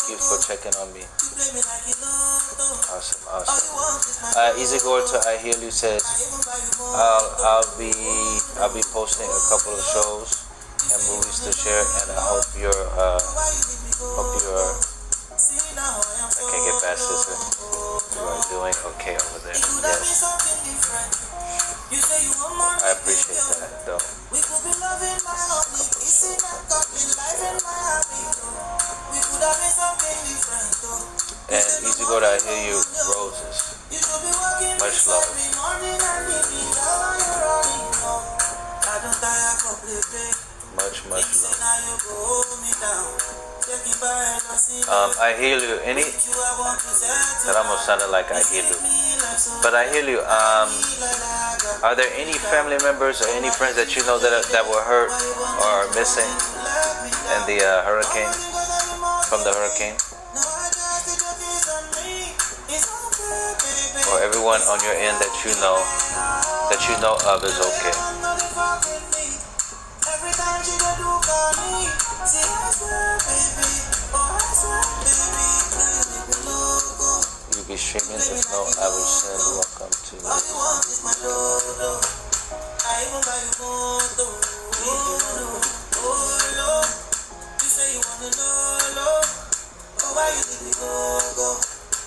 Thank you for checking on me. Awesome, awesome. Easy Gorto, I hear you says I'll be posting a couple of shows and movies to share, and I hope you're I can't get past this. You are doing okay over there. Yes. I appreciate that though. And Easy Go to I hear you, roses. Much love. Much love. I hear you. That almost sounded like I hear you. But I hear you. Are there any family members or any friends that you know that were hurt or missing in the hurricane? From the hurricane? Or everyone on your end that you know of is okay? You'll be streaming? If no, I will send welcome to you.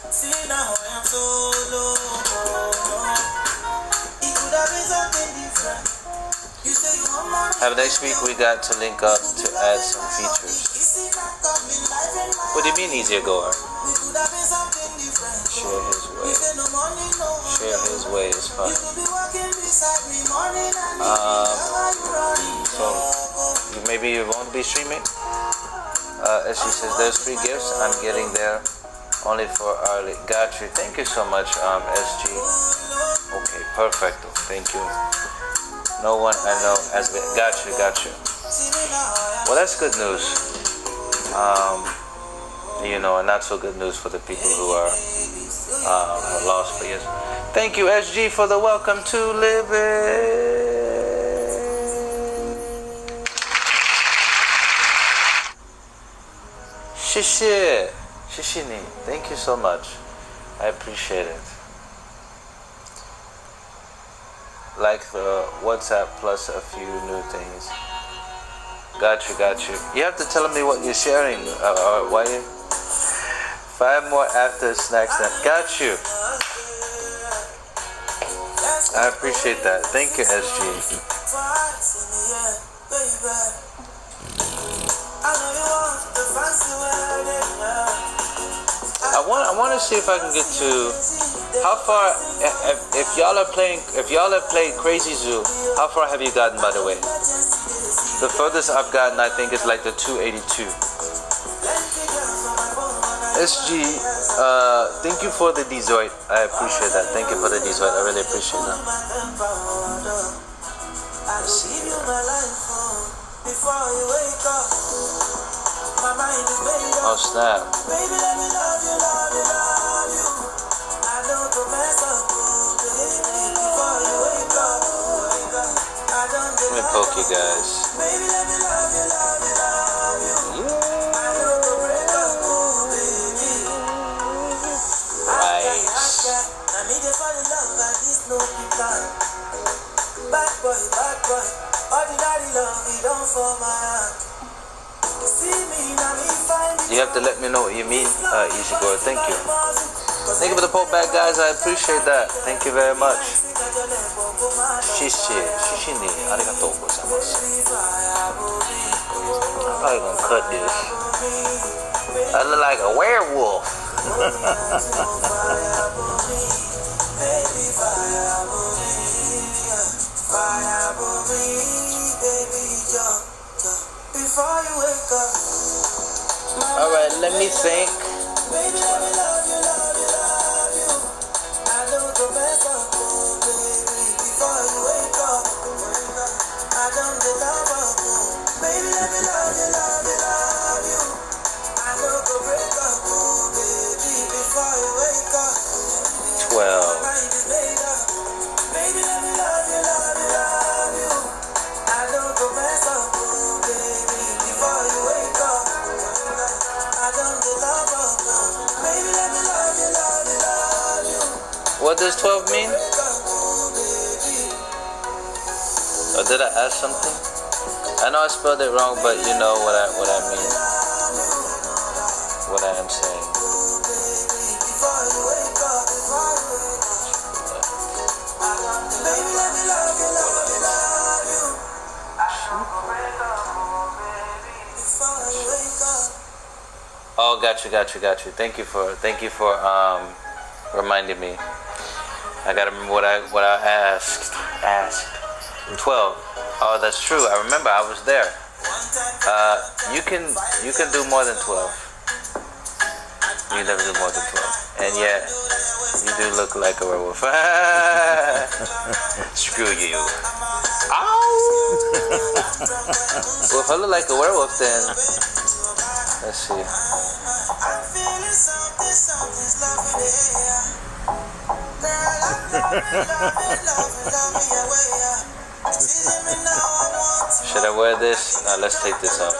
See now I am solo. It could have been something different. You say you want more. Next week we got to link up to add some features. What do you mean easier goer? Share his way. Share his way is fun. So maybe you won't be streaming? As she says, there's free gifts. I'm getting there. Only for early. Got you. Thank you so much, SG. Okay, perfect. Thank you. No one I know has been. Got you. Well, that's good news. And not so good news for the people who are lost. But yes, thank you, SG, for the welcome to living. Shishini, thank you so much. I appreciate it. Like the WhatsApp plus a few new things. Got you. You have to tell me what you're sharing. Why? 5 more after snacks. Got you. I appreciate that. Thank you, SG. I want to see if I can get to how far. If y'all have played Crazy Zoo, how far have you gotten? By the way, the furthest I've gotten, I think, is like the 282. SG, thank you for the dessert. I appreciate that. Thank you for the dessert. I really appreciate that. Let's see here. Oh snap. Let me poke you guys. Bad boy, ordinary love, we don't fall my heart. You have to let me know what you mean, Ishiguro. Thank you. Thank you for the poke back, guys. I appreciate that. Thank you very much. Shishini, arigatou gozaimasu. I'm probably gonna cut this. I look like a werewolf. Before you wake up. Alright, let me think. Love What does 12 mean? Or did I ask something? I know I spelled it wrong, but you know what I mean. What I am saying. Oh, got you. Thank you for reminding me. I gotta remember what I asked. 12. Oh, that's true. I remember I was there. You can do more than 12. You never do more than 12. And yet you do look like a werewolf. Screw you. Ow! Well, if I look like a werewolf, then let's see. Should I wear this? No, let's take this off.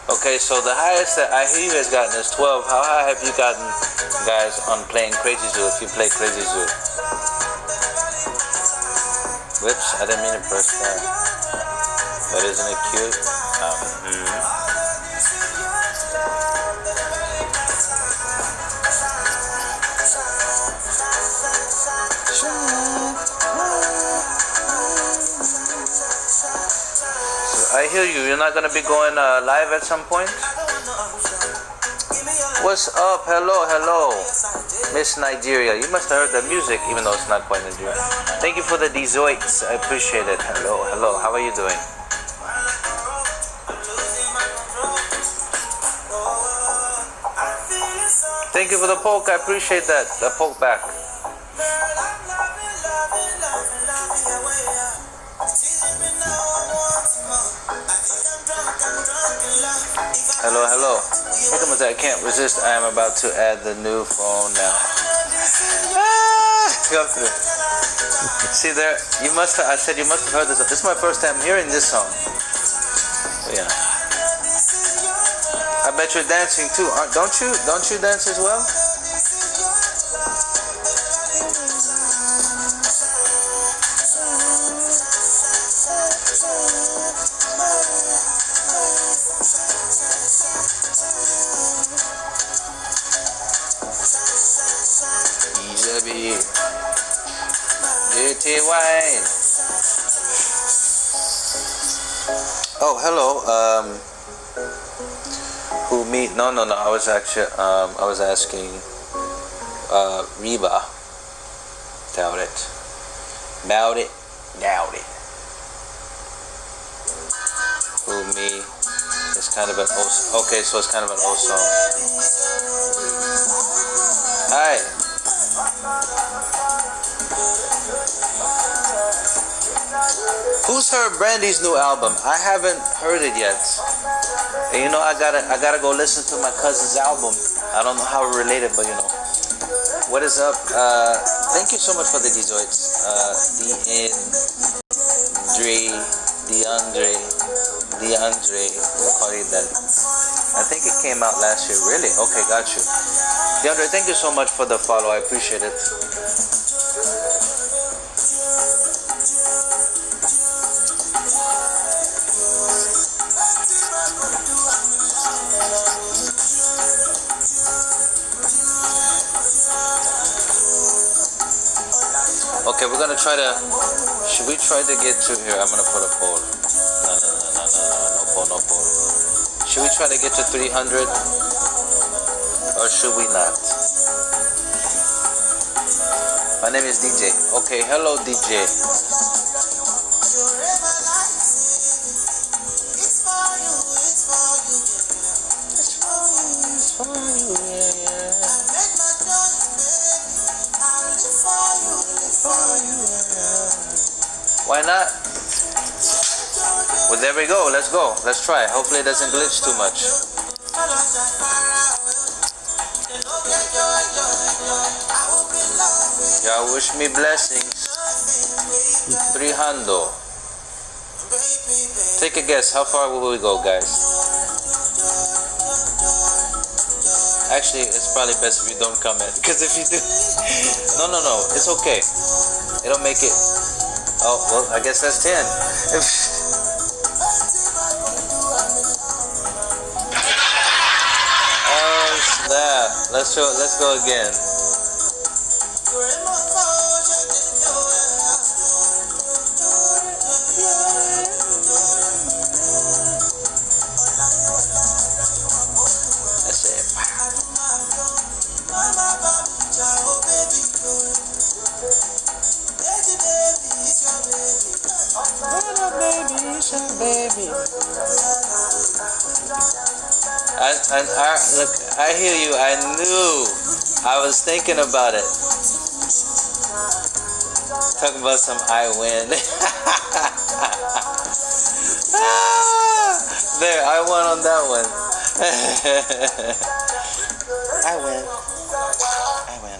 Okay, so the highest that I hear you guys gotten is 12. How high have you gotten, guys, on playing Crazy Zoo if you play Crazy Zoo? Whoops, I didn't mean to press that. But isn't it cute? I hear you. You're not gonna be going live at some point? What's up? Hello. Miss Nigeria. You must have heard the music, even though it's not quite Nigeria. Thank you for the dezoids. I appreciate it. Hello. How are you doing? Thank you for the poke. I appreciate that. The poke back. Hello. Here comes I can't resist. I am about to add the new phone now. Come through. See there? I said you must have heard this. This is my first time hearing this song. Yeah. I bet you're dancing too. Don't you dance as well? Oh, hello. Who me? No. I was actually, I was asking, Reba. Doubt it. Who me? It's kind of an old. Okay, so it's kind of an old song. Hi. Who's heard Brandy's new album? I haven't heard it yet. And you know, I gotta go listen to my cousin's album. I don't know how we're related, but you know. What is up? Thank you so much for the dezoids. DeAndre, we'll call you that. I think it came out last year. Really? Okay, got you. DeAndre, thank you so much for the follow. I appreciate it. Okay, we're gonna try to. Should we try to get to here? I'm gonna put a poll. No poll. Should we try to get to 300, or should we not? My name is DJ. Okay, hello DJ. Why not? Well, there we go. Let's go. Let's try. Hopefully it doesn't glitch too much. Y'all wish me blessings. 300. Take a guess. How far will we go, guys? Actually, it's probably best if you don't comment, because if you do, no, it's okay. It'll make it. Oh well, I guess that's 10. Oh snap! Let's go again. Baby. Look, I hear you. I knew. I was thinking about it. Talking about some I win. There, I won on that one. I win. I win.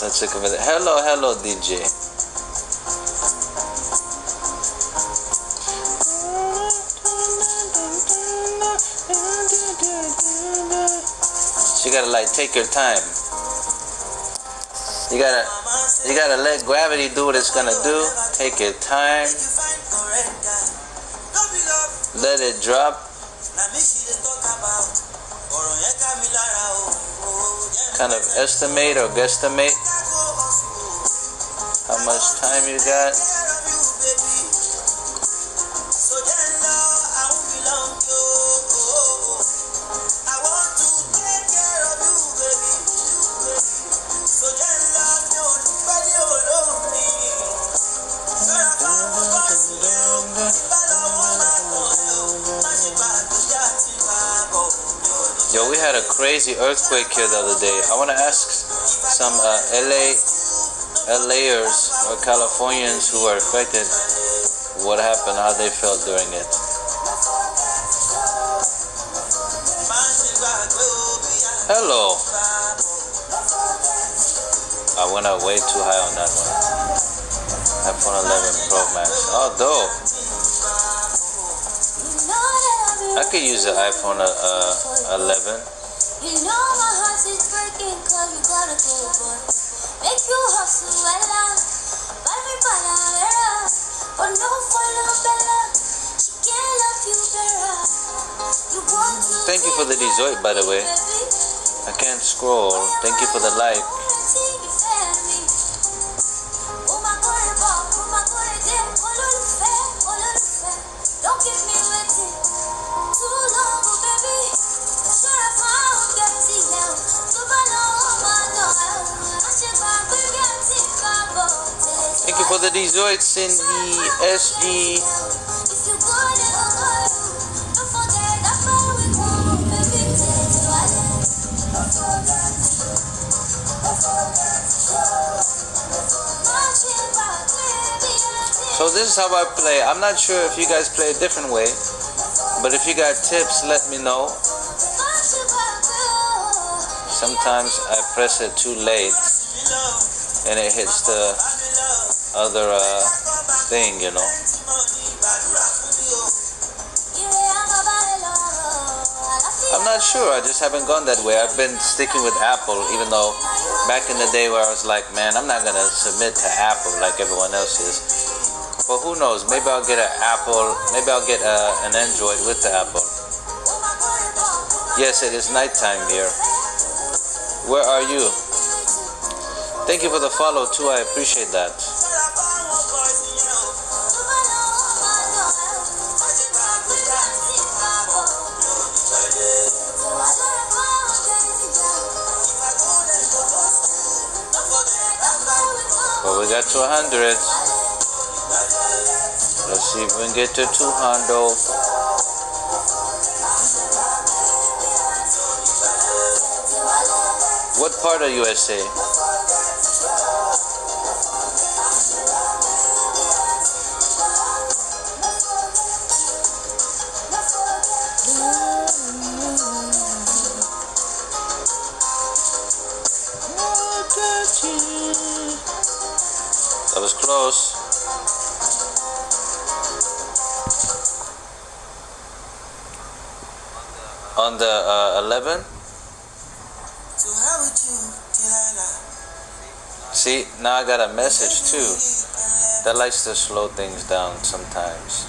Such a committed. Hello, DJ. You gotta like take your time. You gotta let gravity do what it's gonna do. Take your time. Let it drop. Kind of estimate or guesstimate how much time you got. Yo, we had a crazy earthquake here the other day. I want to ask some LAers or Californians who were affected what happened, how they felt during it. Hello. I went up way too high on that one. iPhone 11 Pro Max. Oh, dope. I could use the iPhone 11. You know my heart is breaking cause you gotta go, boy. Make you hustle, Ella. Buy me Panamera. But no follow Bella. She can't love you better. You want to Thank you for the Dezoit, by the way. I can't scroll. Thank you for the like. Don't give me waiting too long, baby. Sure I found that now. Thank you for the Dezoits in the SG. So this is how I play. I'm not sure if you guys play a different way, but if you got tips, let me know. Sometimes I press it too late and it hits the other thing, you know. I'm not sure. I just haven't gone that way. I've been sticking with Apple, even though back in the day where I was like, man, I'm not gonna submit to Apple like everyone else is. But who knows? Maybe I'll get an Apple. Maybe I'll get an Android with the Apple. Yes, it is nighttime here. Where are you? Thank you for the follow too. I appreciate that. Well, we got to 100. Let's see if we can get to 200. What part of USA? That was close. On the 11. See, now I got a message too that likes to slow things down sometimes.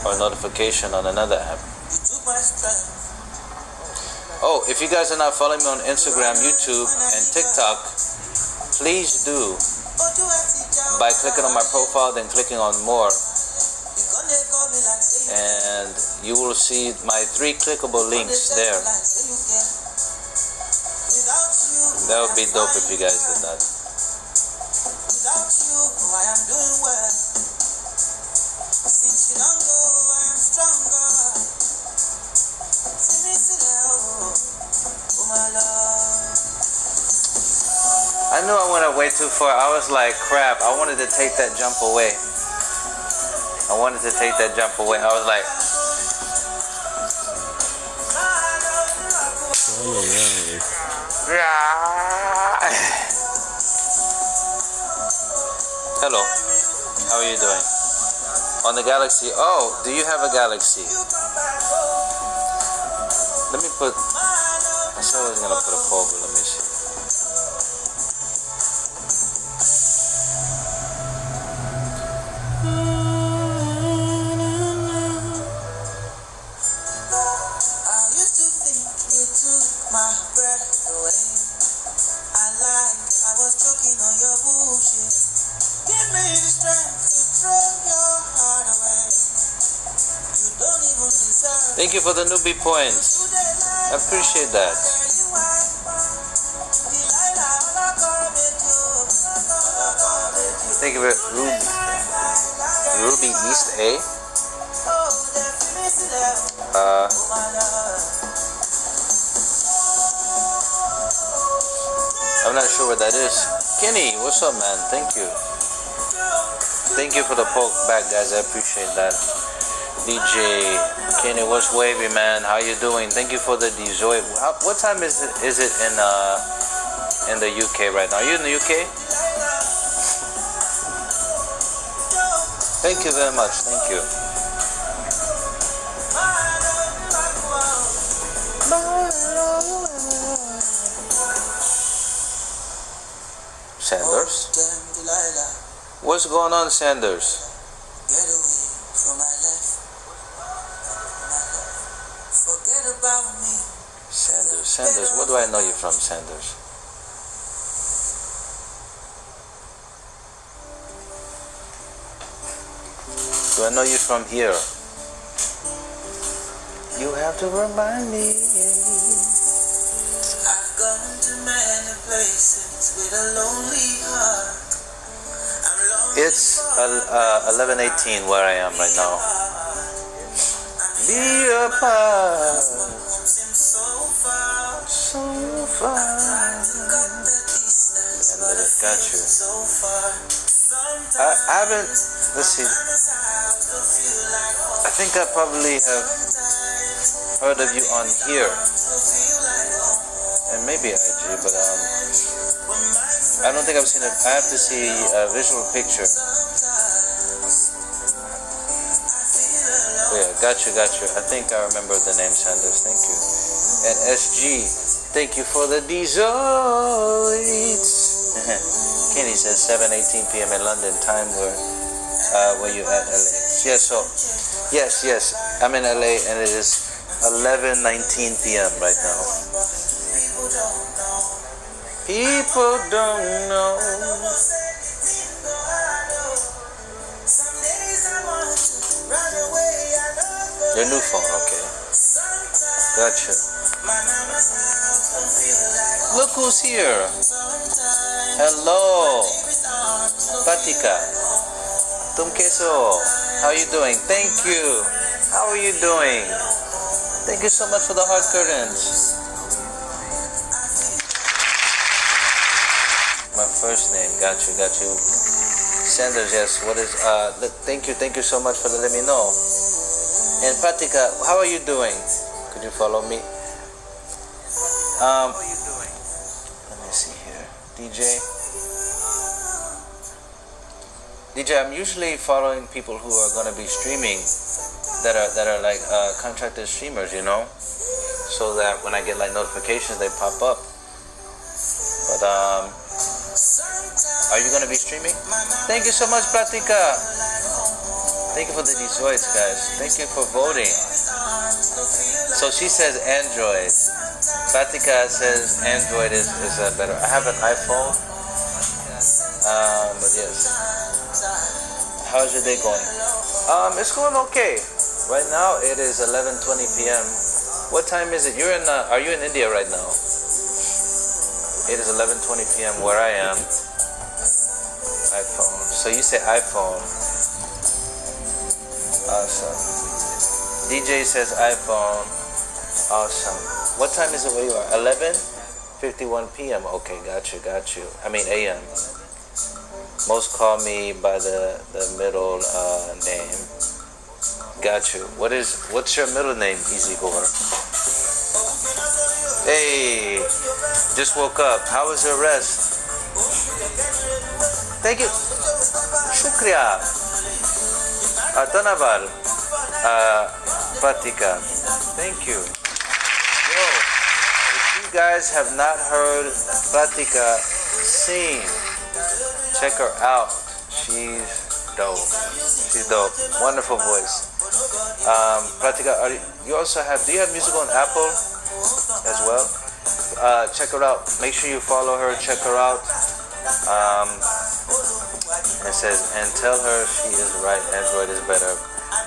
Or notification on another app. Oh, if you guys are not following me on Instagram, YouTube, and TikTok, please do by clicking on my profile, then clicking on more, and you will see my 3 clickable links there. That would be dope if you guys did that. I knew I went way too far. I was like, crap, I wanted to take that jump away. I was like, hello, how are you doing? On the Galaxy. Oh, do you have a Galaxy? Let me put, I said I was going to put a poll, but let me see. Thank you for the newbie points. I appreciate that. Thank you for Ruby East A. I'm not sure what that is. Kenny, what's up, man? Thank you. Thank you for the poke back, guys. I appreciate that. DJ Kenny, what's wavy, man? How you doing? Thank you for the Dezoid. What time is it in the UK right now? Are you in the UK? Thank you very much. Thank you. Sanders? What's going on, Sanders? Sanders, what do I know you from, Sanders? Do I know you from here? You have to remind me. I've gone to many places with a lonely heart. It's 11:18 where I am right now. Be apart. So far. And I got you. I haven't, let's see. I think I probably have heard of you on here. And maybe IG, but I don't think I've seen it. I have to see a visual picture. Oh yeah, got you. I think I remember the name, Sanders. Thank you. And SG, thank you for the desserts. Kenny says 7:18 p.m. in London time. Where you at, LA? Yeah, so yes, I'm in LA and it is 11:19 p.m. right now. People don't know. Your new phone, okay. Gotcha. Look who's here. Hello. Patika. Tumkeso. How are you doing? Thank you. How are you doing? Thank you so much for the heart curtains. My first name. Got you. Sanders, yes. What is, thank you so much for letting me know. And Patika, how are you doing? Could you follow me? How are you doing? Let me see here. DJ. DJ, I'm usually following people who are gonna be streaming that are like contracted streamers, you know, so that when I get like notifications, they pop up. But are you gonna be streaming? Thank you so much, Pratika. Thank you for the Detroits, guys. Thank you for voting. So she says Android. Pratika says Android is better. I have an iPhone, but yes. How's your day going? It's going okay. Right now it is 11:20 p.m. What time is it? Are you in India right now? It is 11:20 p.m. where I am. iPhone. So you say iPhone. Awesome. DJ says iPhone. Awesome. What time is it where you are? 11:51 p.m. Okay, got you. I mean AM. Most call me by the middle name. Got you. What's your middle name, Easy Gore? Hey, just woke up. How was your rest? Thank you. Shukriya. Dhanavar. Pratika. Thank you. Yo, if you guys have not heard Pratika sing, check her out. She's dope. Wonderful voice. Pratika, do you have music on Apple as well? Check her out. Make sure you follow her. Check her out. It says, and tell her she is right. Android is better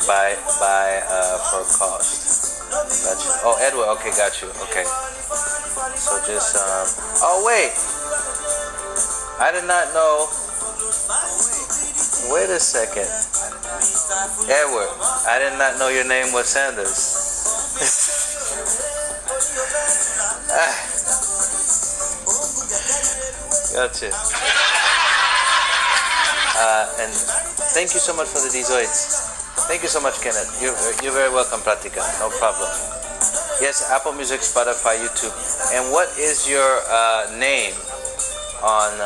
by for cost. Gotcha. Oh, Edward. Okay, got you. Okay. So just oh wait, I did not know. Wait a second, Edward. I did not know your name was Sanders. Gotcha. And thank you so much for the Dezoids. Thank you so much, Kenneth. You're very welcome, Pratika. No problem. Yes, Apple Music, Spotify, YouTube. And what is your name on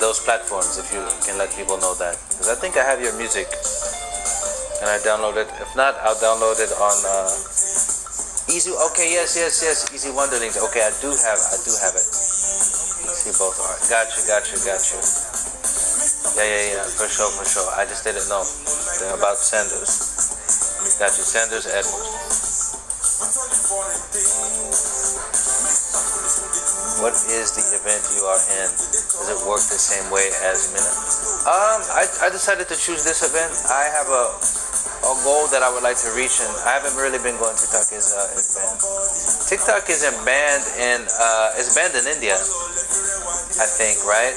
those platforms, if you can let people know that? Because I think I have your music, and I download it. If not, I'll download it on Easy. Okay, yes. Easy Wonderlings. Okay, I do have it. See both are. Got you. Yeah. For sure. I just didn't know about Sanders. Got you, Sanders Edwards. What is the event you are in? Does it work the same way as Mina? I decided to choose this event. I have a goal that I would like to reach, and I haven't really been going. TikTok is banned. TikTok isn't banned it's banned in India, I think, right?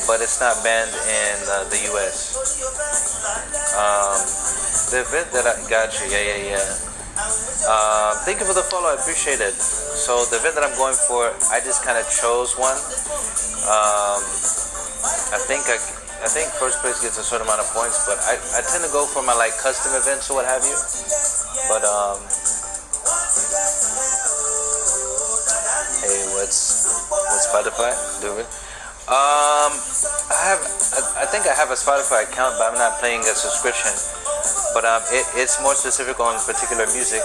But it's not banned in the US. The event that I got you, yeah. Thank you for the follow, I appreciate it. So the event that I'm going for, I just kind of chose one. I think first place gets a certain amount of points, but I tend to go for my like custom events or what have you. But hey, what's Spotify doing? I think I have a Spotify account, but I'm not paying a subscription. But it's more specific on particular music,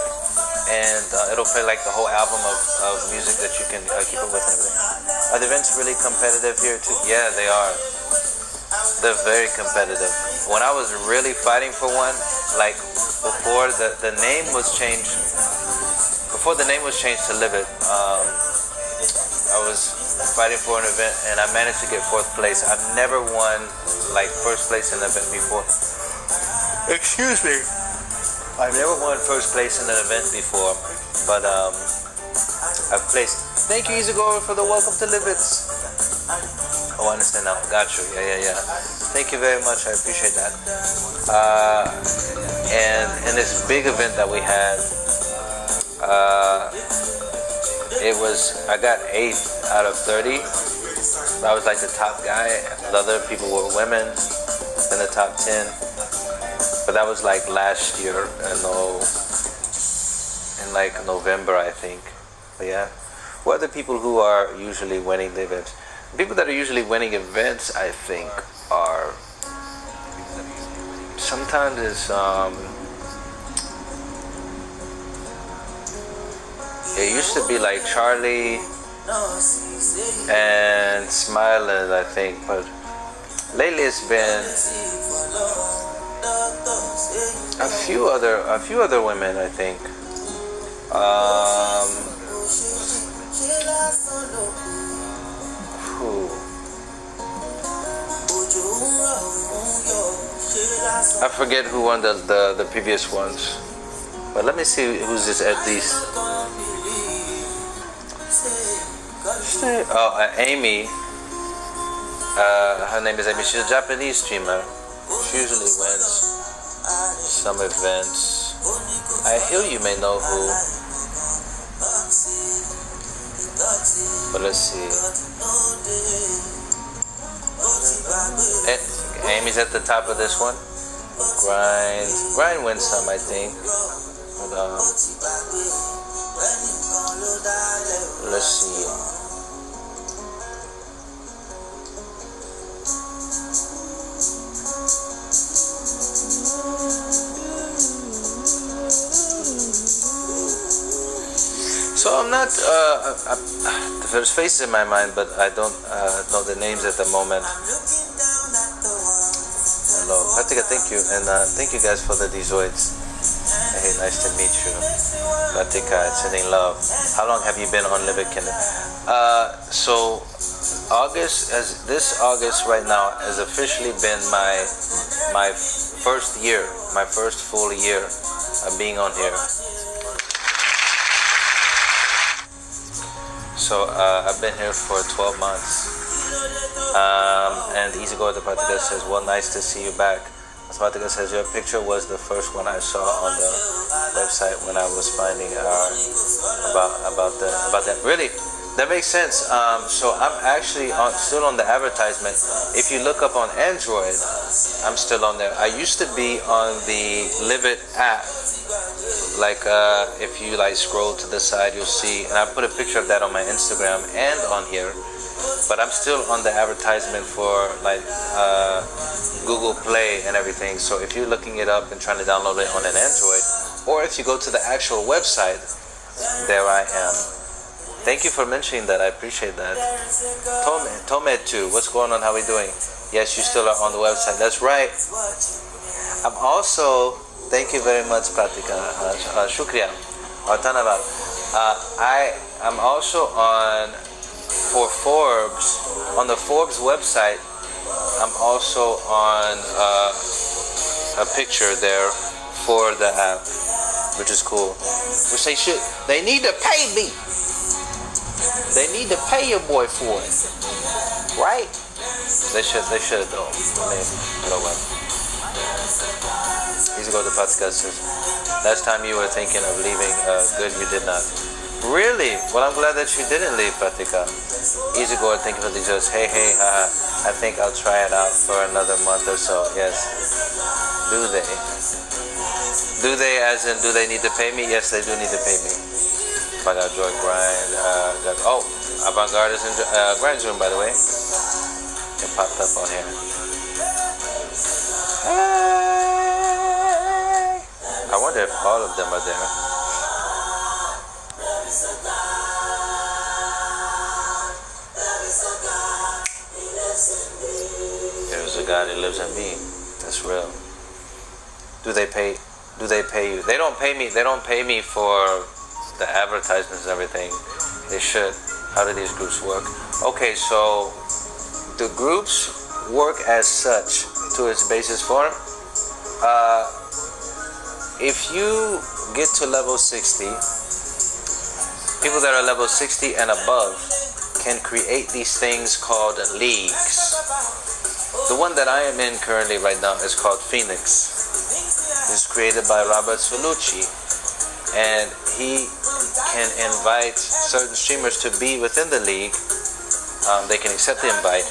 and it'll play like the whole album of music that you can keep up with and everything. Are the events really competitive here too? Yeah, they are. They're very competitive. When I was really fighting for one, like before the name was changed to Live It, I was fighting for an event and I managed to get 4th place. I've never won like first place in an event before. Excuse me. I've never won first place in an event before, but I've placed. Thank you, Easy Goer, for the welcome to Live It. Oh, I understand now. Got you. Yeah. Thank you very much. I appreciate that. And in this big event that we had, I got 8th out of 30. I was like the top guy. The other people were women in the top 10. But that was like last year, in like November, I think. But yeah. What are the people who are usually winning the events? People that are usually winning events, I think, are sometimes it's it used to be like Charlie and Smiling, I think, but lately it's been a few other women, I think. Who? I forget who won the previous ones, but let me see who's this at least. Oh, Amy. Her name is Amy. She's a Japanese streamer. She usually wins some events. I hear you may know who, but let's see. Amy's at the top of this one. Grind wins some, I think. But, let's see. So I'm not. There's faces in my mind, but I don't know the names at the moment. Hello, Pratika, thank you, and thank you guys for the Dezoids. Hey, nice to meet you. Pratika, sending love. How long have you been on Livikin? So this August right now has officially been my first year, my first full year of being on here. So I've been here for 12 months. And Easy Go to Pratika says, well, nice to see you back. Pratika says, your picture was the first one I saw on the website when I was finding about that. Really? That makes sense. So I'm actually still on the advertisement. If you look up on Android, I'm still on there. I used to be on the Livit app. Like if you like scroll to the side, you'll see, and I put a picture of that on my Instagram and on here. But I'm still on the advertisement for like Google Play and everything. So if you're looking it up and trying to download it on an Android, or if you go to the actual website, there I am. Thank you for mentioning that. I appreciate that. Tomed too. What's going on? How are we doing? Yes, you still are on the website. That's right. I'm also. Thank you very much, Pratika. Shukriya. Tanavad. I'm also for Forbes, on the Forbes website. I'm also on a picture there for the app, which is cool. Which they need to pay me. They need to pay your boy for it, right? They should though. I mean, you know what? Easy Go to Pratika says, last time you were thinking of leaving, good you did not. Really? Well, I'm glad that you didn't leave, Pratika. Easy Go, thank you for the jokes. Hey, I think I'll try it out for another month or so. Yes. Do they? Do they, as in, do they need to pay me? Yes, they do need to pay me. If I got Joy Grind, Avant-Garde is in Grind's room, by the way. It popped up on here. Hey! I wonder if all of them are there. There's a God that lives in me. That's real. Do they pay you? They don't pay me. They don't pay me for the advertisements and everything. They should. How do these groups work? Okay, so the groups work as such to its basis form. If you get to level 60, people that are level 60 and above can create these things called leagues. The one that I am in currently right now is called Phoenix. It's created by Robert Svellucci, and he can invite certain streamers to be within the league. They can accept the invite.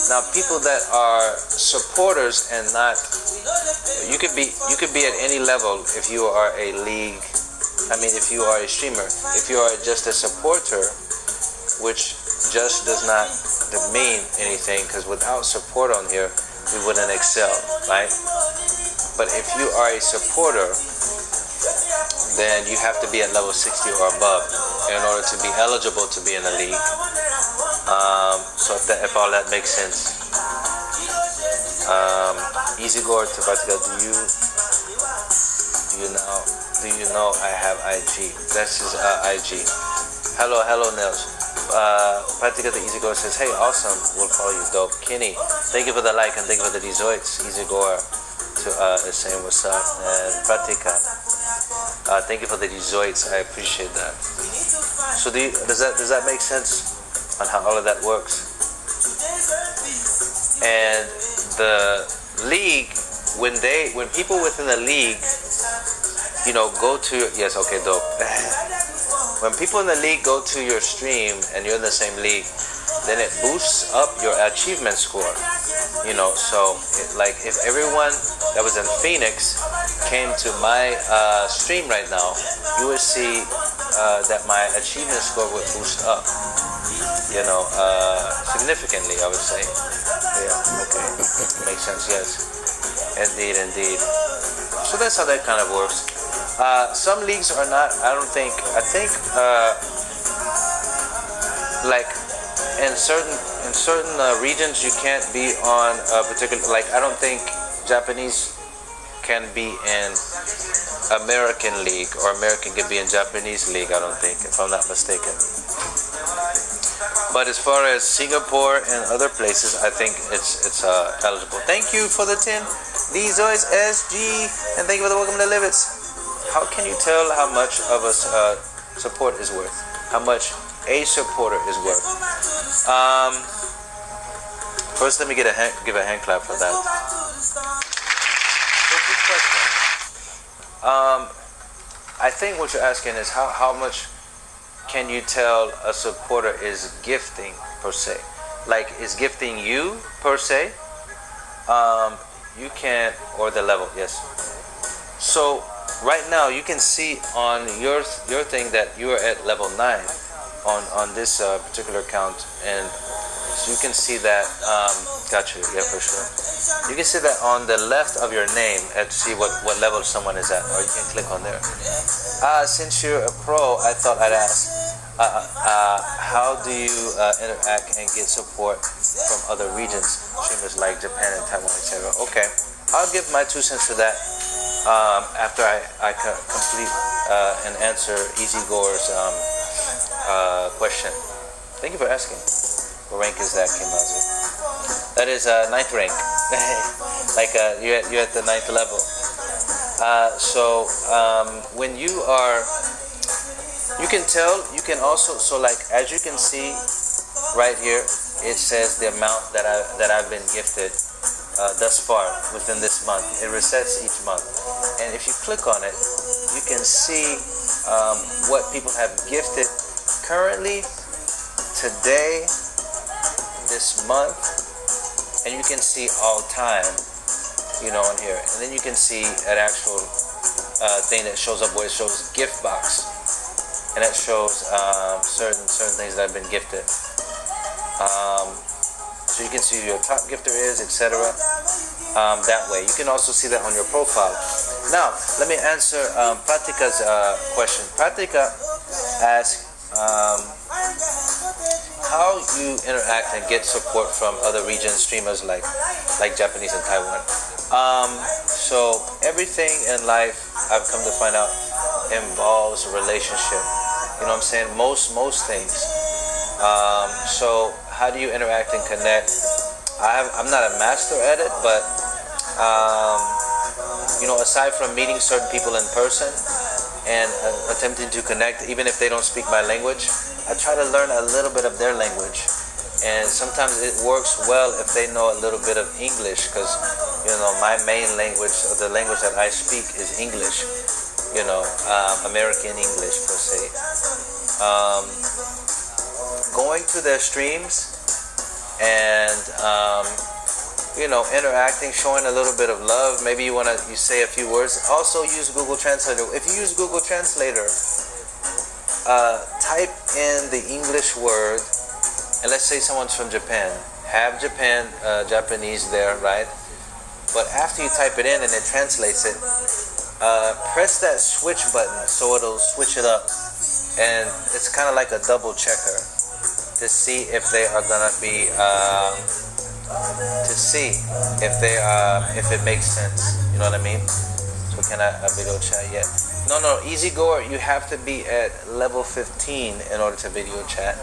Now, people that are supporters and not, you could be at any level if you are a league. I mean, if you are a streamer, if you are just a supporter, which just does not mean anything, because without support on here, we wouldn't excel, right? But if you are a supporter, then you have to be at level 60 or above in order to be eligible to be in the league. So if all that makes sense. Easy Gore to Pratika, do you know I have IG? This is IG. Hello Nels. Pratika the Easy Gore says, hey, awesome, we'll follow you, dope. Kenny, thank you for the like and thank you for the dezoids. Easy Gore is saying what's up. And Pratika, thank you for the dezoids. I appreciate that. So does that make sense on how all of that works? And the league, when people within the league, go to, yes, okay, dope. When people in the league go to your stream and you're in the same league, then it boosts up your achievement score. So if everyone that was in Phoenix came to my stream right now, you would see that my achievement score would boost up, significantly, I would say. Yeah, okay. Makes sense, yes. Indeed. So that's how that kind of works. Some leagues are not, I think like in certain regions you can't be on a particular, I don't think Japanese can be in American league or American can be in Japanese league, I don't think, if I'm not mistaken. But as far as Singapore and other places, I think it's eligible. Thank you for the 10. These always SG, and thank you for the welcome to Livets. How can you tell how much of a support is worth? How much a supporter is worth? First, let me give a hand clap for that. Good question. I think what you're asking is how much can you tell a supporter is gifting per se? Like, is gifting you per se? You can't, or the level, yes. So right now you can see on your thing that you are at level 9 on this particular account, and so you can see that. Gotcha, yeah, for sure. You can see that on the left of your name and see what level someone is at, or you can click on there. Since you're a pro, I thought I'd ask, how do you interact and get support from other regions, streamers like Japan and Taiwan, etc.? Okay, I'll give my 2 cents to that after I complete and answer Easy Gore's question. Thank you for asking. What rank is that, Kimazu? That is 9th rank. You're at the 9th level. So when you are, you can tell, you can also, as you can see right here, it says the amount that I've been gifted thus far within this month. It resets each month, and if you click on it, you can see what people have gifted currently, today, this month, and you can see all time, on here, and then you can see an actual thing that shows up where it shows gift box, and that shows certain things that have been gifted. So you can see who your top gifter is, etc. That way. You can also see that on your profile. Now, let me answer Pratika's question. Pratika asked how you interact and get support from other region streamers like Japanese and Taiwan. So everything in life, I've come to find out, involves a relationship. You know what I'm saying? Most things. So how do you interact and connect? I'm not a master at it, but aside from meeting certain people in person and attempting to connect, even if they don't speak my language, I try to learn a little bit of their language. And sometimes it works well if they know a little bit of English, because my main language, or the language that I speak, is English. American English per se. Going to their streams and interacting, showing a little bit of love. Maybe you say a few words. Also use Google Translator. If you use Google Translator, type in the English word, and let's say someone's from Japan. Have Japanese there, right? But after you type it in and it translates it, press that switch button so it'll switch it up, and it's kind of like a double checker to see if they are gonna be to see if it makes sense. You know what I mean? So can I video chat yet? No, EasyGoer, you have to be at level 15 in order to video chat.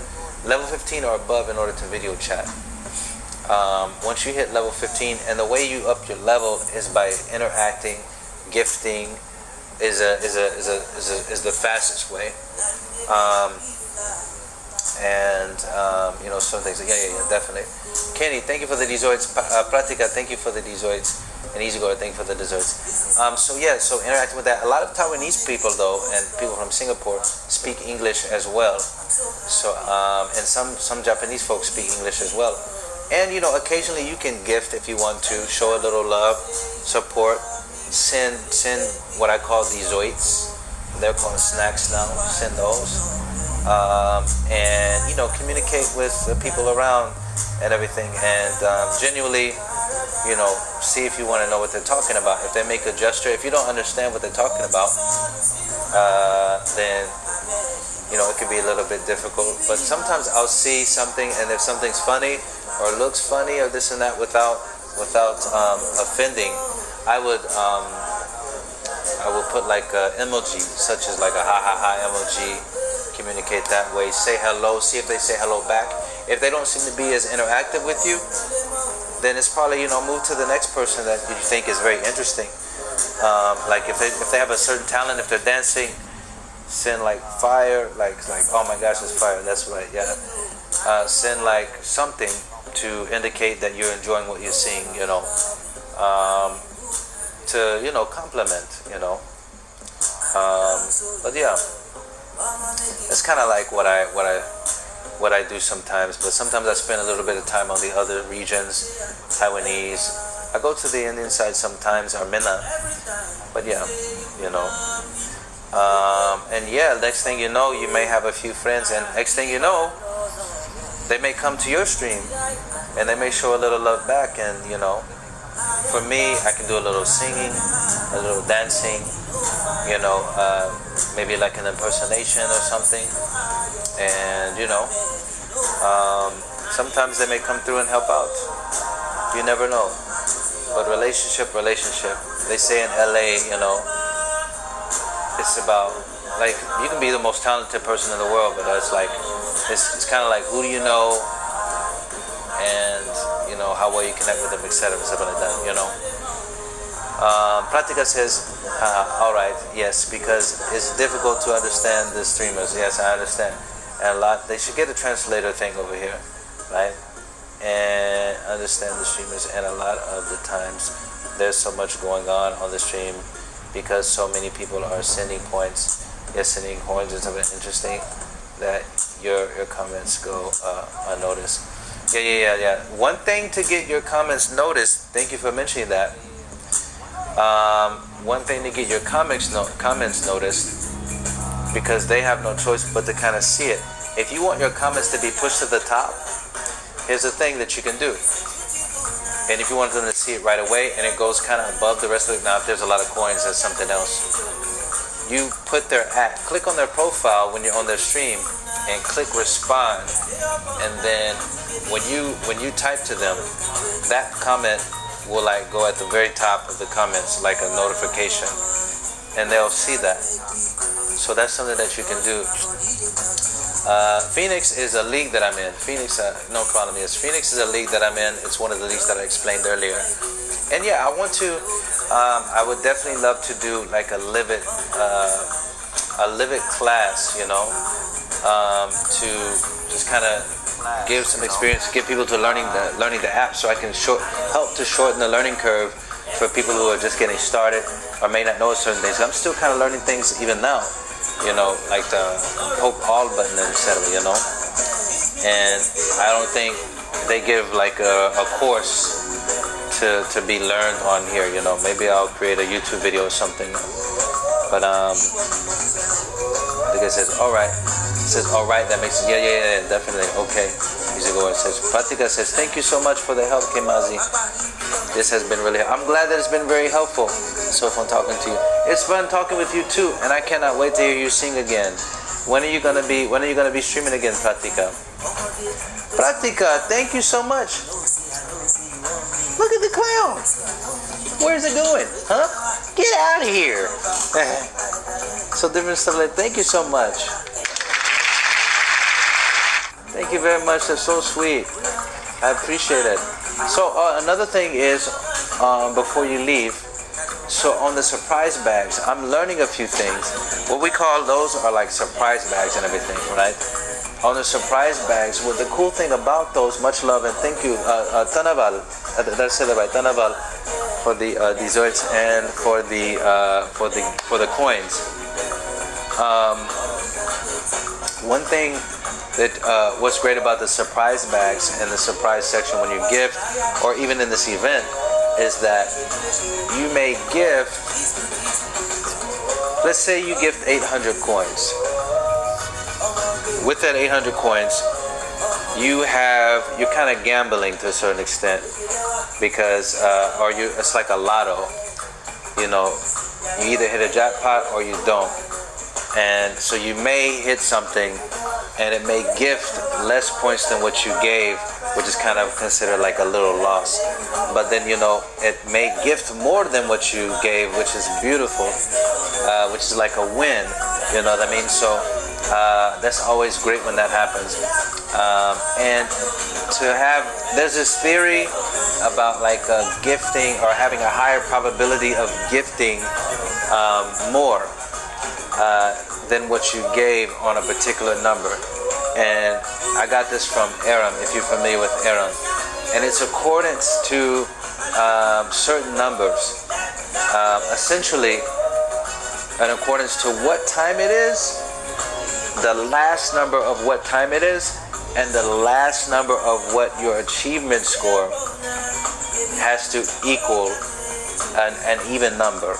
Level 15 or above in order to video chat. Once you hit level 15, and the way you up your level is by interacting, gifting is the fastest way. You know, some things. Yeah, definitely. Kenny, thank you for the desserts. Pratika, thank you for the desserts. And EasyGoer, thank you for the desserts. So interacting with that. A lot of Taiwanese people, though, and people from Singapore speak English as well. So, and some Japanese folks speak English as well. And, you know, occasionally you can gift if you want to, show a little love, support, send what I call desserts. They're called snacks now. Send those. And, you know, communicate with the people around and everything. And genuinely, you know, see if you want to know what they're talking about. If they make a gesture, if you don't understand what they're talking about, then, you know, it can be a little bit difficult. But sometimes I'll see something, and if something's funny or looks funny or this and that, without offending, I would put like an emoji, such as like a ha ha ha emoji. Communicate that way. Say hello. See if they say hello back. If they don't seem to be as interactive with you, then it's probably, you know, move to the next person that you think is very interesting. Like if they have a certain talent, if they're dancing, send like fire, like oh my gosh, it's fire. That's right, yeah. Send like something to indicate that you're enjoying what you're seeing, you know. To, you know, compliment, you know. But yeah, it's kind of like what I do sometimes. But sometimes I spend a little bit of time on the other regions, Taiwanese. I go to the Indian side sometimes, Armena. But yeah, you know. And yeah, next thing you know, you may have a few friends, and next thing you know, they may come to your stream, and they may show a little love back. And you know, for me, I can do a little singing, a little dancing, you know, maybe like an impersonation or something. And you know, sometimes they may come through and help out. You never know. But relationship. They say in LA, you know, it's about, like, you can be the most talented person in the world, but it's like, it's kind of like, who do you know, and you know how well you connect with them, etc., something like that, you know. Pratika says, all right, yes, because it's difficult to understand the streamers. Yes, I understand. And a lot, they should get a translator thing over here, right? And understand the streamers. And a lot of the times, there's so much going on the stream because so many people are sending points, sending coins and something interesting, that your comments go unnoticed. Yeah. One thing to get your comments noticed. Thank you for mentioning that. One thing to get your comments noticed, because they have no choice but to kind of see it. If you want your comments to be pushed to the top, here's the thing that you can do. And if you want them to see it right away, and it goes kind of above the rest of it, now if there's a lot of coins, that's something else. You put their click on their profile when you're on their stream, and click respond, and then when you type to them, that comment will like go at the very top of the comments, like a notification, and they'll see that. So that's something that you can do. Phoenix is a league that I'm in. Phoenix, no problem. Yes, Phoenix is a league that I'm in. It's one of the leagues that I explained earlier. And yeah, I want to. I would definitely love to do like a live it class, you know, to just kind of give some experience, get people to learning the app, so I can help to shorten the learning curve for people who are just getting started or may not know certain things. I'm still kind of learning things even now, you know, like the Poke All button, etc., you know. And I don't think they give like a course to be learned on here, you know. Maybe I'll create a YouTube video or something. But I think it says alright. It says alright, that makes it, yeah, definitely, okay. He's a good one. Says Pratika says, thank you so much for the help, Kemazi. This has been really. I'm glad that it's been very helpful. So fun talking to you. It's fun talking with you too, and I cannot wait to hear you sing again. When are you gonna be streaming again, Pratika? Pratika, thank you so much. Look at the clown. Where's it going? Huh? Get out of here. So different stuff like, thank you so much. Thank you very much. That's so sweet. I appreciate it. So another thing is, before you leave, so on the surprise bags, I'm learning a few things. What we call those are like surprise bags and everything, right? On the surprise bags, well, the cool thing about those, much love and thank you, Tanaval, that's it right, Tanaval, for the desserts and for the coins. One thing that what's great about the surprise bags and the surprise section when you gift, or even in this event, is that you may gift, let's say you gift 800 coins. With that 800 coins, you're kind of gambling to a certain extent, because it's like a lotto. You know, you either hit a jackpot or you don't. And so you may hit something and it may gift less points than what you gave, which is kind of considered like a little loss. But then, you know, it may gift more than what you gave, which is beautiful, which is like a win, you know what I mean? So that's always great when that happens. And there's this theory about like gifting or having a higher probability of gifting more than what you gave on a particular number. And I got this from Aram, if you're familiar with Aram. And it's accordance to certain numbers. Essentially, in accordance to what time it is, the last number of what time it is, and the last number of what your achievement score has to equal an even number.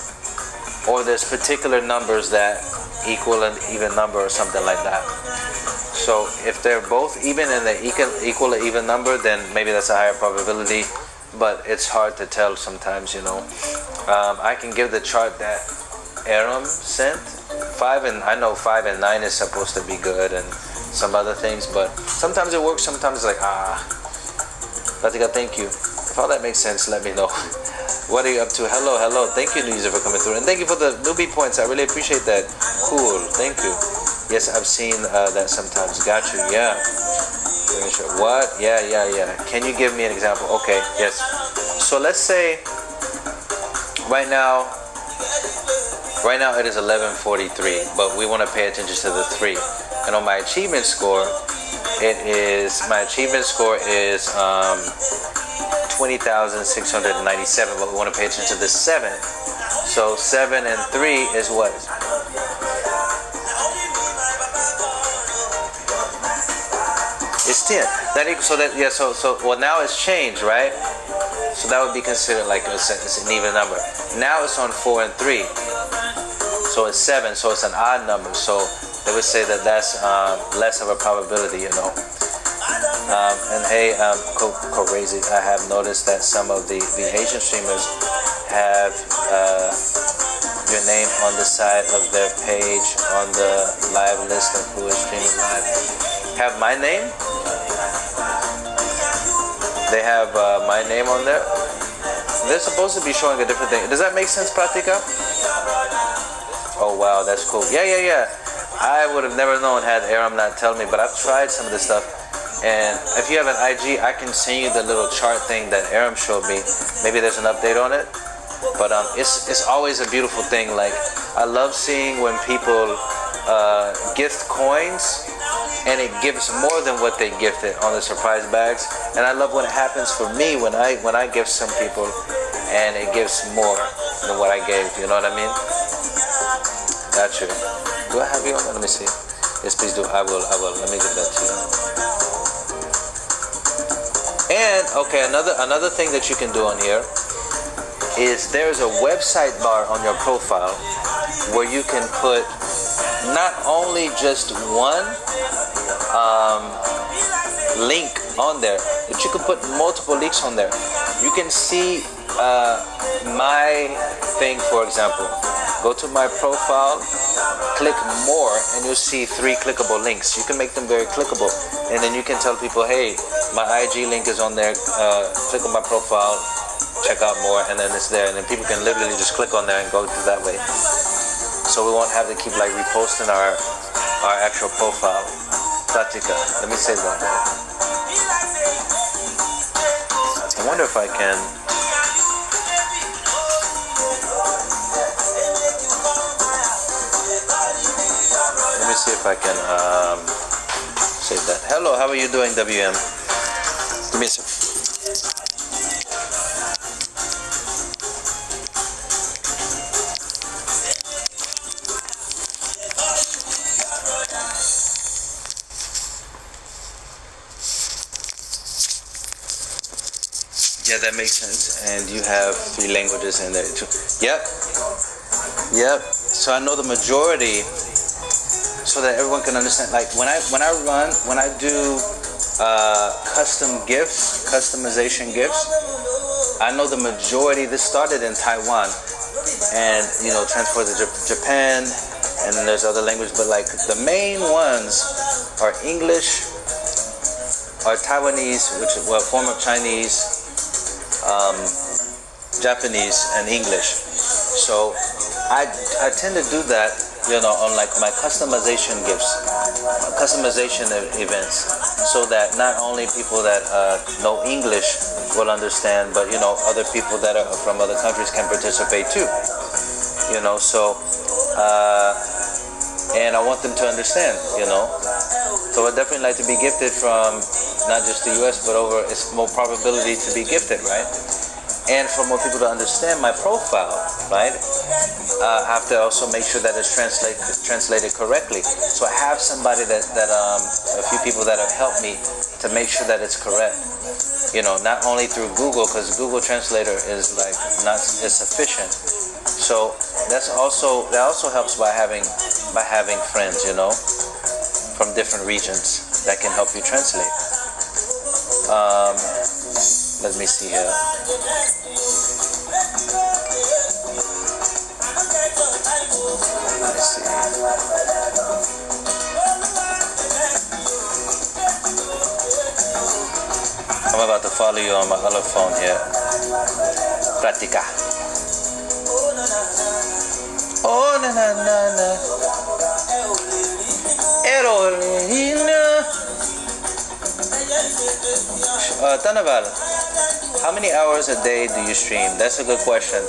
Or there's particular numbers that equal an even number or something like that. So if they're both even and they equal an even number, then maybe that's a higher probability, but it's hard to tell sometimes, you know. I can give the chart that Aram sent. I know 5 and 9 is supposed to be good and some other things, but sometimes it works, sometimes it's like, Pratika, thank you. If all that makes sense, let me know. What are you up to? Hello. Thank you, Nisa, for coming through. And thank you for the newbie points. I really appreciate that. Cool. Thank you. Yes, I've seen that sometimes. Got you. Yeah. What? Yeah. Can you give me an example? Okay. Yes. So let's say right now it is 11:43, but we want to pay attention to the 3. And on my achievement score, my achievement score is 20,697, but we want to pay attention to the 7. So 7 and 3 is what? It's 10. Well, now it's changed, right? So that would be considered like it's an even number. Now it's on 4 and 3. So it's 7, so it's an odd number. So they would say that that's less of a probability, you know. And hey, Crazy, I have noticed that some of the Asian streamers have your name on the side of their page on the live list of who is streaming live. Have my name? They have my name on there. They're supposed to be showing a different thing. Does that make sense, Pratika? Oh wow, that's cool. Yeah. I would have never known had Aram not tell me, but I've tried some of this stuff. And if you have an IG, I can send you the little chart thing that Aram showed me. Maybe there's an update on it. But it's always a beautiful thing. Like, I love seeing when people gift coins and it gives more than what they gifted on the surprise bags. And I love when it happens for me when I gift some people and it gives more than what I gave. You know what I mean? Got you. Do I have you on? Let me see. Yes, please do. I will. Let me give that to you. And okay, another thing that you can do on here is there's a website bar on your profile where you can put not only just one link on there, but you can put multiple links on there. You can see my thing, for example. Go to my profile, click more, and you'll see 3 clickable links. You can make them very clickable, and then you can tell people, hey, my IG link is on there, click on my profile, check out more, and then it's there, and then people can literally just click on there and go through that way. So we won't have to keep like reposting our actual profile. Pratica. Let me save that. I wonder if I can. Let me see if I can save that. Hello, how are you doing, WM? Give me a second. Yeah, that makes sense. And you have 3 languages in there too. Yep. So I know the majority, so that everyone can understand. Like when I do customization gifts, I know the majority. This started in Taiwan, and transferred to Japan, and then there's other languages. But like the main ones are English, or Taiwanese, which is a form of Chinese. Japanese and English. So I tend to do that, on like my customization events, so that not only people that know English will understand, but other people that are from other countries can participate too. So and I want them to understand. So I definitely like to be gifted from not just the U.S. but it's more probability to be gifted, right? And for more people to understand my profile, right? I have to also make sure that it's translated correctly. So I have somebody that a few people that have helped me to make sure that it's correct. Not only through Google, because Google Translator is is sufficient. So that also helps by having friends, from different regions that can help you translate. Let me see here. Let's see. I'm about to follow you on my other phone here. Pratica. Oh, na na na na. Tanaval, how many hours a day do you stream? That's a good question.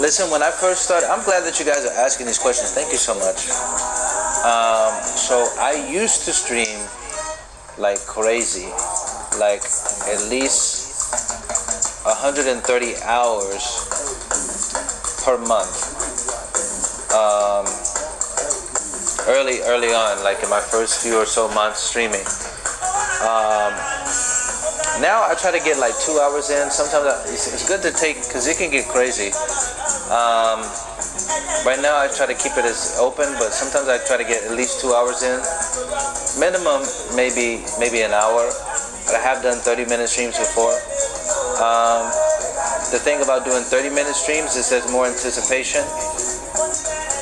Listen, when I first started, I'm glad that you guys are asking these questions. Thank you so much. So I used to stream like crazy, like at least 130 hours per month. Early on, like in my first few or so months streaming. Now I try to get like 2 hours in. Sometimes it's good to take, because it can get crazy. Right now I try to keep it as open, but sometimes I try to get at least 2 hours in. Minimum maybe an hour. But I have done 30-minute streams before. The thing about doing 30-minute streams is there's more anticipation.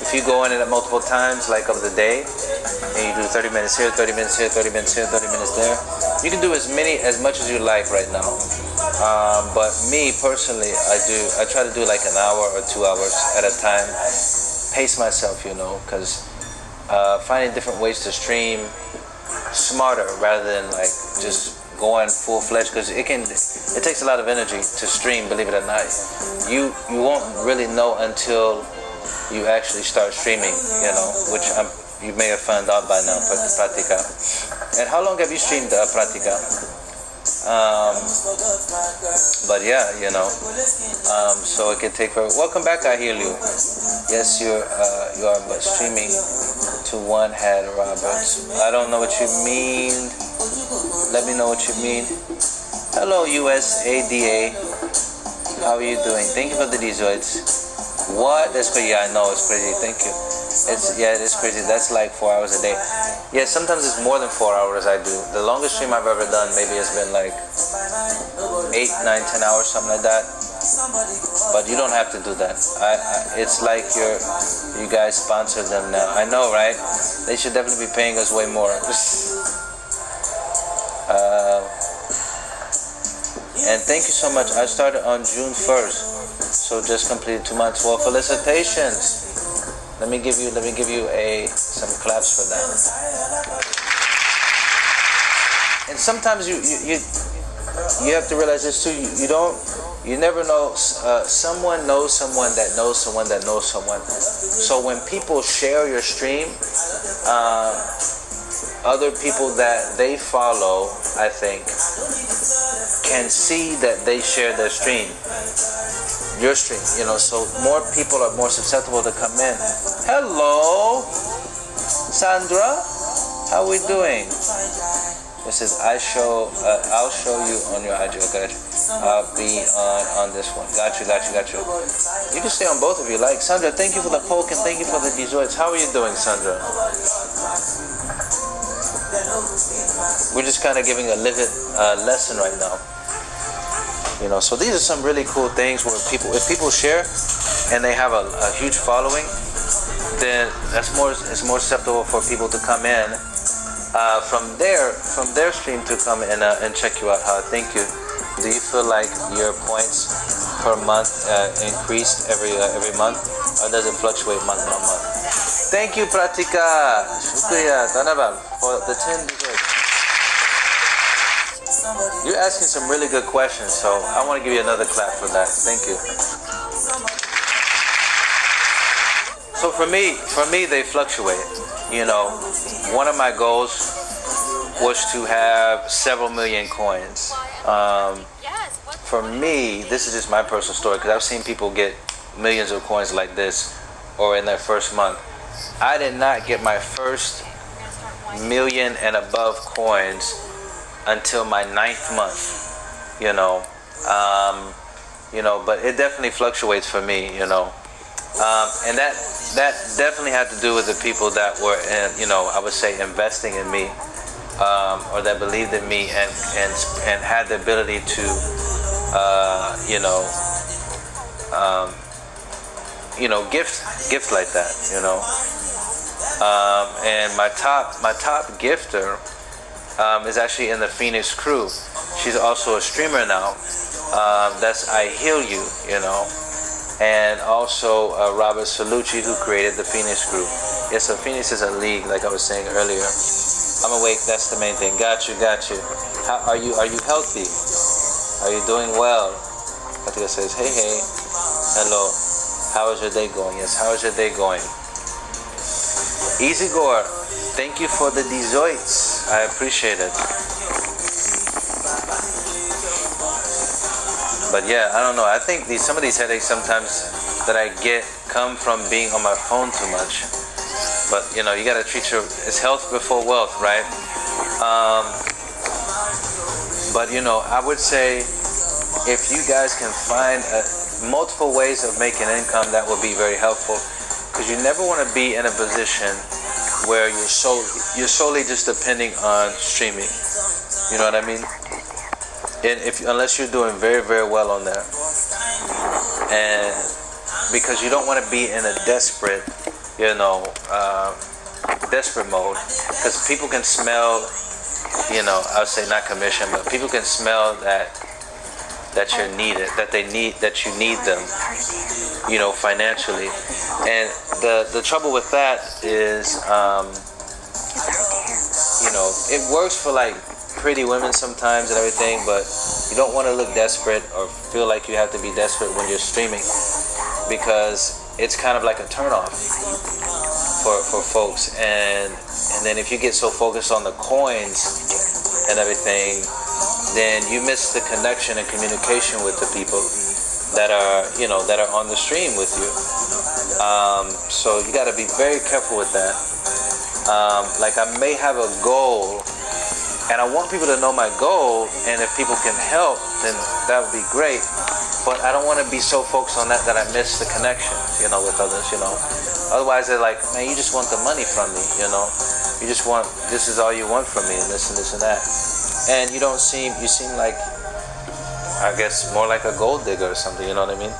If you go in it multiple times, like of the day, and you do 30 minutes here, 30 minutes here, 30 minutes here, 30 minutes there, you can do as much as you like right now. But me personally, I try to do like an hour or 2 hours at a time. Pace myself, because finding different ways to stream smarter rather than like just going full-fledged, because it takes a lot of energy to stream, believe it or not. You won't really know until you actually start streaming, which you may have found out by now, Pratica. And how long have you streamed Pratica? But yeah, so it can take forever. Welcome back, I hear you. Yes, you are, but streaming to one head, Robert. I don't know what you mean. Let me know what you mean. Hello, USADA. How are you doing? Thank you for the Dezoids. What? That's crazy. Yeah, I know, it's crazy. Thank you. It's crazy. That's like 4 hours a day. Yeah, sometimes it's more than 4 hours I do. The longest stream I've ever done maybe has been like 8, 9, 10 hours, something like that. But you don't have to do that. It's like you guys sponsor them now. I know, right? They should definitely be paying us way more. And thank you so much. I started on June 1st, so just completed 2 months. Well, felicitations. Let me give you some claps for that. And sometimes you have to realize this too. You never know. Someone knows someone that knows someone that knows someone. So when people share your stream, other people that they follow, I think, can see that they share their stream, your stream. So more people are more susceptible to come in. Hello, Sandra. How we doing? This is I'll show you on your IG. Okay, I'll be on this one. Got you. You can stay on both if you like. Sandra, thank you for the poke and thank you for the desserts. How are you doing, Sandra? We're just kind of giving a living lesson right now. So these are some really cool things where if people share and they have a huge following, then it's more susceptible for people to come in from their stream to come in and check you out. Thank you. Do you feel like your points per month increased every month, or does it fluctuate month on month? Thank you, Pratika. Shukriya, Dhanabal, for the 10 desserts. You're asking some really good questions, so I want to give you another clap for that. Thank you. So for me, they fluctuate. One of my goals was to have several million coins. For me, this is just my personal story, because I've seen people get millions of coins like this, or in their first month. I did not get my first million and above coins until my 9th month, but it definitely fluctuates for me, and that definitely had to do with the people that were, I would say, investing in me, or that believed in me and had the ability to, gift like that, and my top gifter is actually in the Phoenix crew. She's also a streamer now. That's I Heal You, and also Robert Salucci, who created the Phoenix crew. Yeah, so Phoenix is a league, like I was saying earlier. I'm awake. That's the main thing. Got you. How are you? Are you healthy? Are you doing well? Patika says, hey, hello. How is your day going? Yes. How is your day going? Easy Gore, thank you for the desserts. I appreciate it. But yeah, I don't know. I think some of these headaches sometimes that I get come from being on my phone too much. But you gotta treat it's health before wealth, right? But I would say if you guys can find multiple ways of making income, that would be very helpful. Because you never want to be in a position where you're solely just depending on streaming. You know what I mean? And unless you're doing very, very well on there, and because you don't want to be in a desperate mode, because people can smell. I would say not commission, but people can smell that you're needed, that you need them, financially. And the trouble with that is, it works for like pretty women sometimes and everything, but you don't want to look desperate or feel like you have to be desperate when you're streaming, because it's kind of like a turnoff for folks. And then if you get so focused on the coins and everything, then you miss the connection and communication with the people that are on the stream with you. So you got to be very careful with that. Like I may have a goal, and I want people to know my goal, and if people can help, then that would be great. But I don't want to be so focused on that I miss the connection, with others, Otherwise, they're like, man, you just want the money from me, you know. You just want, this is all you want from me, and this and that. And you seem like, I guess, more like a gold digger or something, you know what I mean?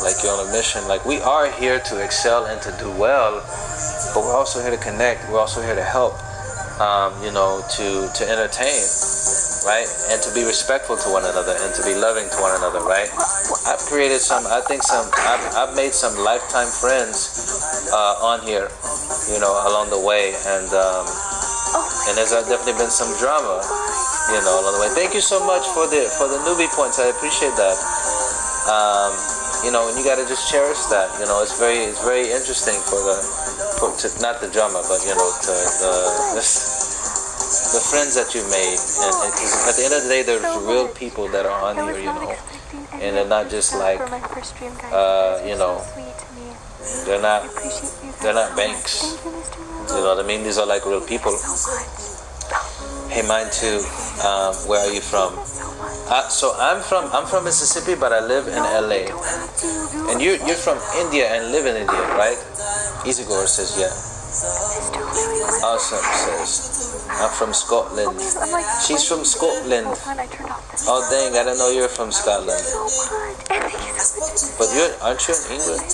Like you're on a mission. Like, we are here to excel and to do well, but we're also here to connect. We're also here to help, you know, to entertain, right? And to be respectful to one another and to be loving to one another, right? I've created I've made some lifetime friends on here, you know, along the way, and there's definitely been some drama, you know, along the way. Thank you so much for the newbie points. I appreciate that. You know, and you gotta just cherish that. You know, it's very interesting not the drama, but you know, the friends that you've made, and 'cause at the end of the day, there's real people that are on here, you know, and they're not just like, you know, they're not banks. You know what I mean? These are like real people. Hey, mine too. Where are you from? So I'm from Mississippi, but I live in LA. And you're from India and live in India, right? Easygoer says, yeah. Awesome says, I'm from Scotland. She's from Scotland. Oh dang, I didn't know you were from Scotland. But aren't you in England?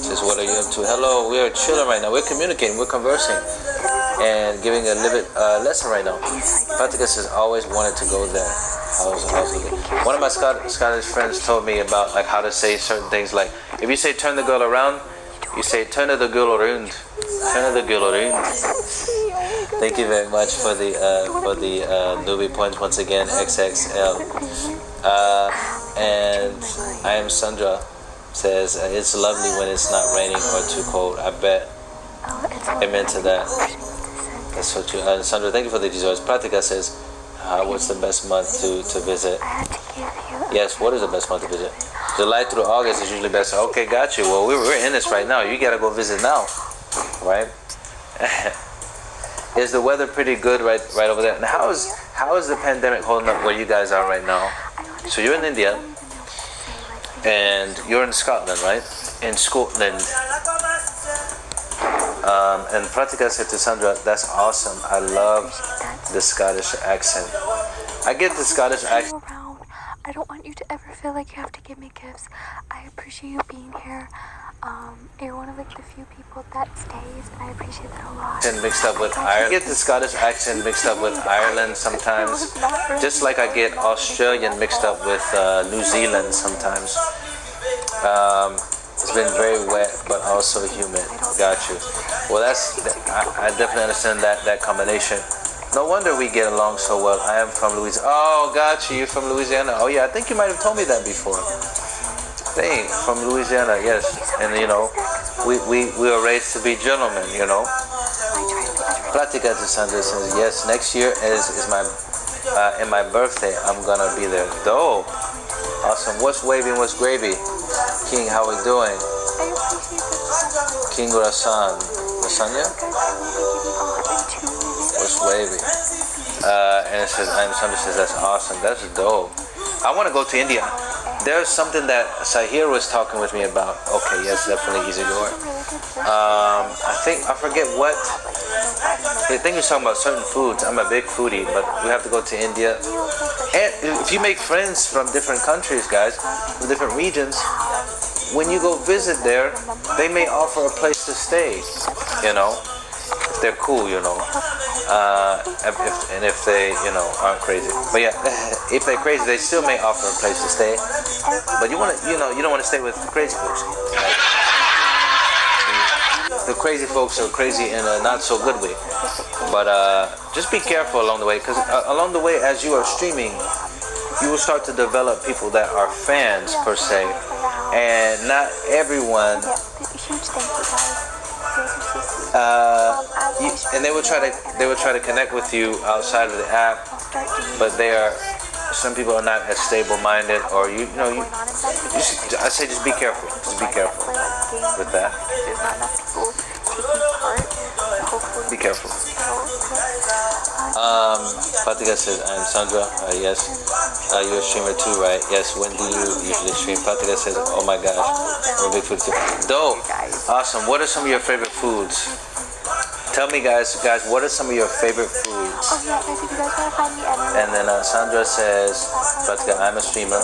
Says, what are you up to? Hello, we are chilling right now. We're communicating, we're conversing, and giving a little bit lesson right now. Pratica says, always wanted to go there. One of my Scottish friends told me about like how to say certain things. Like if you say turn the girl around, you say turn the girl around. Turn the girl around. Thank you very much for the newbie points once again. XXL. And I am Sandra. Says it's lovely when it's not raining or too cold. I bet. Amen to that. That's so true. Sandra, thank you for the desires. Pratica says, what's the best month to visit? Yes, what is the best month to visit? July through August is usually best. Okay, got you. Well, we're in this right now. You gotta go visit now, right? Is the weather pretty good right over there? And how is the pandemic holding up where you guys are right now? So you're in India, and you're in Scotland, right? In Scotland. And Pratica said to Sandra, that's awesome. I love the Scottish accent. I get the Scottish accent. I don't want you to ever feel like you have to give me gifts. I appreciate you being here. You're one of like the few people that stays, and I appreciate that a lot. And mixed up with Ireland. I get the Scottish accent mixed up with Ireland sometimes. Just like I get Australian mixed up with New Zealand sometimes. It's been very wet, but also humid. Got you. Well, I definitely understand that combination. No wonder we get along so well. I am from Louisiana. Oh, got you. You're from Louisiana. Oh, yeah. I think you might have told me that before. Dang, from Louisiana, yes. And, you know, we were raised to be gentlemen, you know. Platica de Sandra says, yes, next year is my birthday. I'm going to be there. Dope. Awesome. What's waving? What's gravy? King, how we doing? King Rasan. Lasagna? What's wavy? And it says, Sandra says, that's awesome. That's dope. I want to go to India. There's something that Sahir was talking with me about. Okay, yes, definitely easygoer. I forget what. I think you're talking about certain foods. I'm a big foodie, but we have to go to India. And if you make friends from different countries, guys, from different regions, when you go visit there, they may offer a place to stay, you know, if they're cool, you know, if they, you know, aren't crazy. But yeah, if they're crazy, they still may offer a place to stay. But you want to, you know, you don't want to stay with crazy folks. Right? The crazy folks are crazy in a not so good way. But just be careful along the way, because along the way, as you are streaming, you will start to develop people that are fans per se, and not everyone. And they will try to connect with you outside of the app, but some people are not as stable-minded, or I say just be careful. Just be careful with that. Be careful. Patika says, I'm Sandra. Yes. You're a streamer too, right? Yes. When do you usually stream? Patika says, oh my gosh. I'm a big food too. Dope. Awesome. What are some of your favorite foods? Tell me, guys, what are some of your favorite foods? Oh yeah, guys, if you guys want to find me anywhere. And then Sandra says, Pratika, I'm a streamer.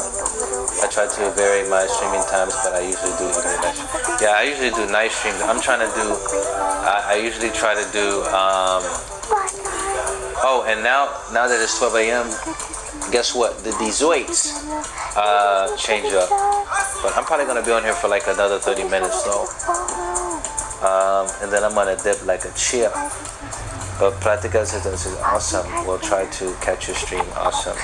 I try to vary my streaming times, but I usually do evening night. Yeah, I usually do night streams. I'm trying to do, I usually try to do, oh, and now that it's 12 a.m., guess what? The desserts change up. But I'm probably going to be on here for like another 30 minutes, though. And then I'm gonna dip like a chip. But Pratika says this is awesome. We'll try to catch your stream. Awesome.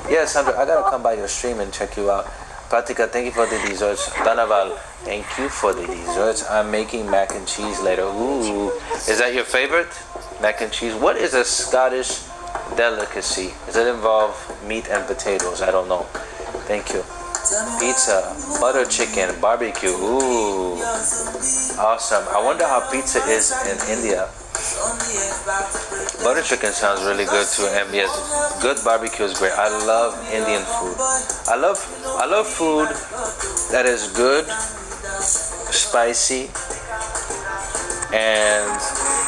Yeah, Sandra, I gotta come by your stream and check you out. Pratika, thank you for the desserts. Danaval, thank you for the desserts. I'm making mac and cheese later. Ooh, is that your favorite? Mac and cheese. What is a Scottish delicacy? Does it involve meat and potatoes? I don't know. Thank you. Pizza, butter chicken, barbecue. Ooh, awesome. I wonder how pizza is in India. Butter chicken sounds really good too. And yes, good barbecue is great. I love Indian food. I love food that is good, spicy, and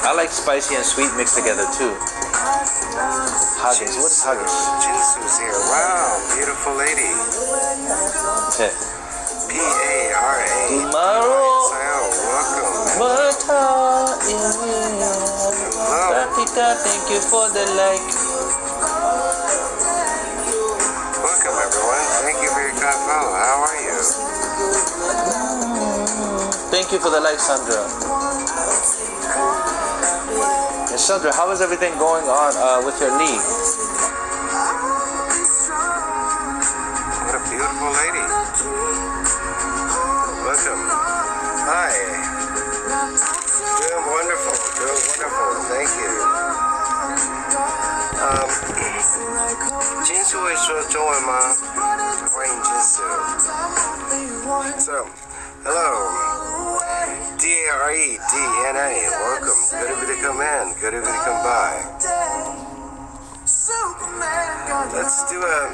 I like spicy and sweet mixed together too. Haggis. What is haggis? Jinsu's here. Wow, beautiful lady. P-A-R-A. Tomorrow. Welcome. Hello. Pratika, thank you for the like. Welcome, everyone. Thank you for your kind follow. How are you? Thank you for the like, Sandra. And Sandra, how is everything going on with your league? What a beautiful lady. Welcome. Hi. Doing wonderful. Thank you. 金素会说中文吗？欢迎金素。So, hello. D-A-R-E-D-N-A. Welcome. Good of you to come in. Good of you to come by. Let's do a